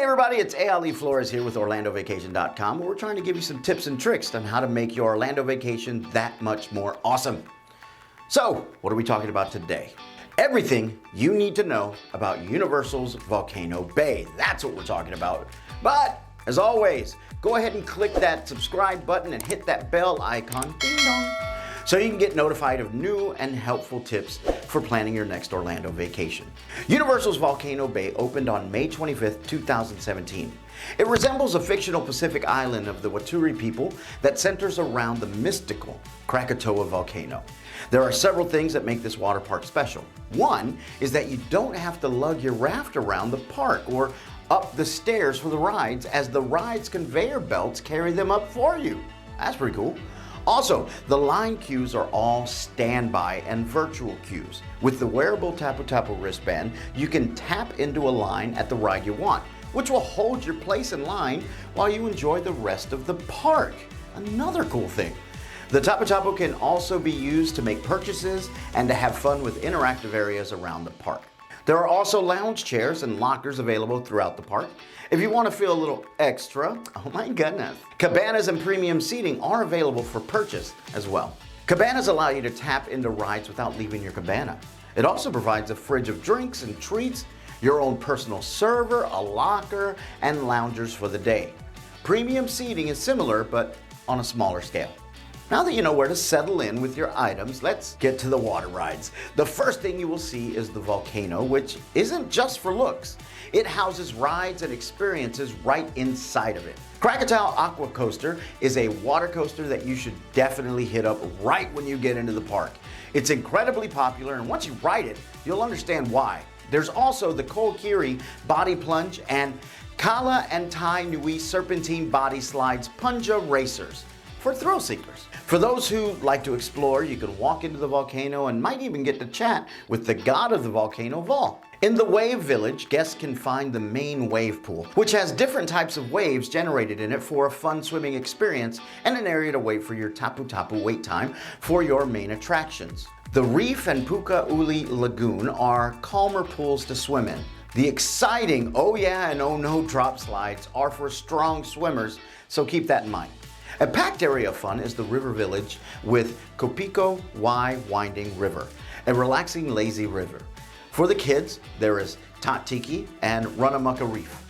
everybody, it's Ali Flores here with OrlandoVacation.com, where we're trying to give you some tips and tricks on how to make your Orlando vacation that much more awesome. So, what are we talking about today? Everything you need to know about Universal's Volcano Bay. That's what we're talking about. But, as always, go ahead and click that subscribe button and hit that bell icon, ding dong, so you can get notified of new and helpful tips for planning your next Orlando vacation. Universal's Volcano Bay opened on May 25th, 2017. It resembles a fictional Pacific island of the Waturi people that centers around the mystical Krakatoa volcano. There are several things that make this water park special. One is that you don't have to lug your raft around the park or up the stairs for the rides, as the ride's conveyor belts carry them up for you. That's pretty cool. Also, the line queues are all standby and virtual queues. With the wearable Tapu Tapu wristband, you can tap into a line at the ride you want, which will hold your place in line while you enjoy the rest of the park. Another cool thing. The Tapu Tapu can also be used to make purchases and to have fun with interactive areas around the park. There are also lounge chairs and lockers available throughout the park. If you want to feel a little extra, oh my goodness, cabanas and premium seating are available for purchase as well. Cabanas allow you to tap into rides without leaving your cabana. It also provides a fridge of drinks and treats, your own personal server, a locker, and loungers for the day. Premium seating is similar, but on a smaller scale. Now that you know where to settle in with your items, let's get to the water rides. The first thing you will see is the Volcano, which isn't just for looks. It houses rides and experiences right inside of it. Krakatoa Aqua Coaster is a water coaster that you should definitely hit up right when you get into the park. It's incredibly popular, and once you ride it, you'll understand why. There's also the Koikiri Body Plunge and Kala and Tai Nui Serpentine Body Slides Punja Racers for thrill seekers. For those who like to explore, you can walk into the volcano and might even get to chat with the god of the volcano, Vol. In the Wave Village, guests can find the main wave pool, which has different types of waves generated in it for a fun swimming experience and an area to wait for your Tapu Tapu wait time for your main attractions. The Reef and Puka Uli Lagoon are calmer pools to swim in. The exciting oh yeah and oh no drop slides are for strong swimmers, so keep that in mind. A packed area of fun is the River Village with Kopiko Y Winding River, a relaxing lazy river. For the kids, there is Tatiki and Runamucka Reef.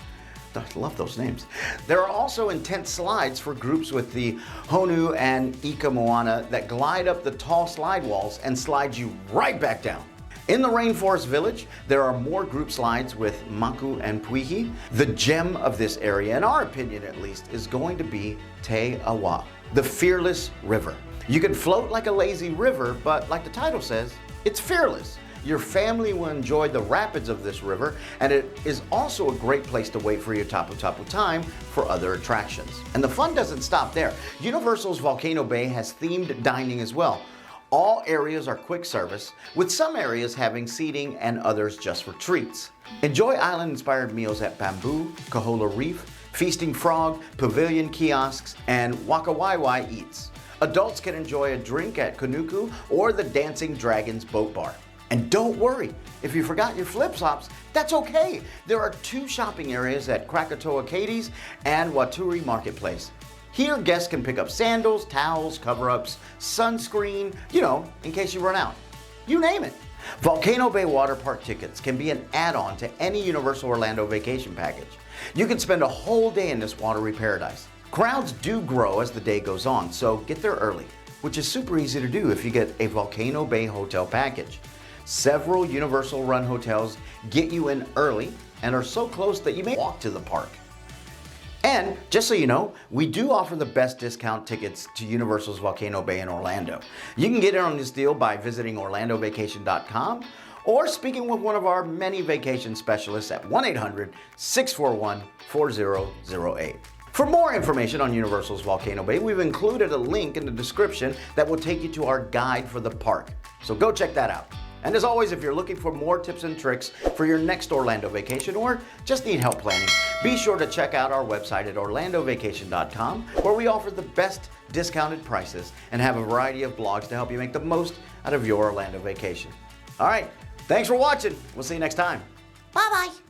I love those names. There are also intense slides for groups with the Honu and Ika Moana that glide up the tall slide walls and slide you right back down. In the Rainforest Village, there are more group slides with Maku and Puihi. The gem of this area, in our opinion at least, is going to be Te Awa, the fearless river. You can float like a lazy river, but like the title says, it's fearless. Your family will enjoy the rapids of this river, and it is also a great place to wait for your Tapu Tapu time for other attractions. And the fun doesn't stop there. Universal's Volcano Bay has themed dining as well. All areas are quick service, with some areas having seating and others just for treats. Enjoy island-inspired meals at Bamboo, Kahola Reef, Feasting Frog, Pavilion Kiosks, and Wakawaiwai Eats. Adults can enjoy a drink at Kanuku or the Dancing Dragons Boat Bar. And don't worry, if you forgot your flip-flops, that's okay. There are 2 shopping areas at Krakatoa Katie's and Waturi Marketplace. Here, guests can pick up sandals, towels, cover-ups, sunscreen, in case you run out. You name it. Volcano Bay Water Park tickets can be an add-on to any Universal Orlando vacation package. You can spend a whole day in this watery paradise. Crowds do grow as the day goes on, so get there early, which is super easy to do if you get a Volcano Bay hotel package. Several Universal-run hotels get you in early and are so close that you may walk to the park. And just so you know, we do offer the best discount tickets to Universal's Volcano Bay in Orlando. You can get in on this deal by visiting OrlandoVacation.com or speaking with one of our many vacation specialists at 1-800-641-4008. For more information on Universal's Volcano Bay, we've included a link in the description that will take you to our guide for the park. So go check that out. And as always, if you're looking for more tips and tricks for your next Orlando vacation or just need help planning, be sure to check out our website at OrlandoVacation.com, where we offer the best discounted prices and have a variety of blogs to help you make the most out of your Orlando vacation. All right, thanks for watching. We'll see you next time. Bye-bye.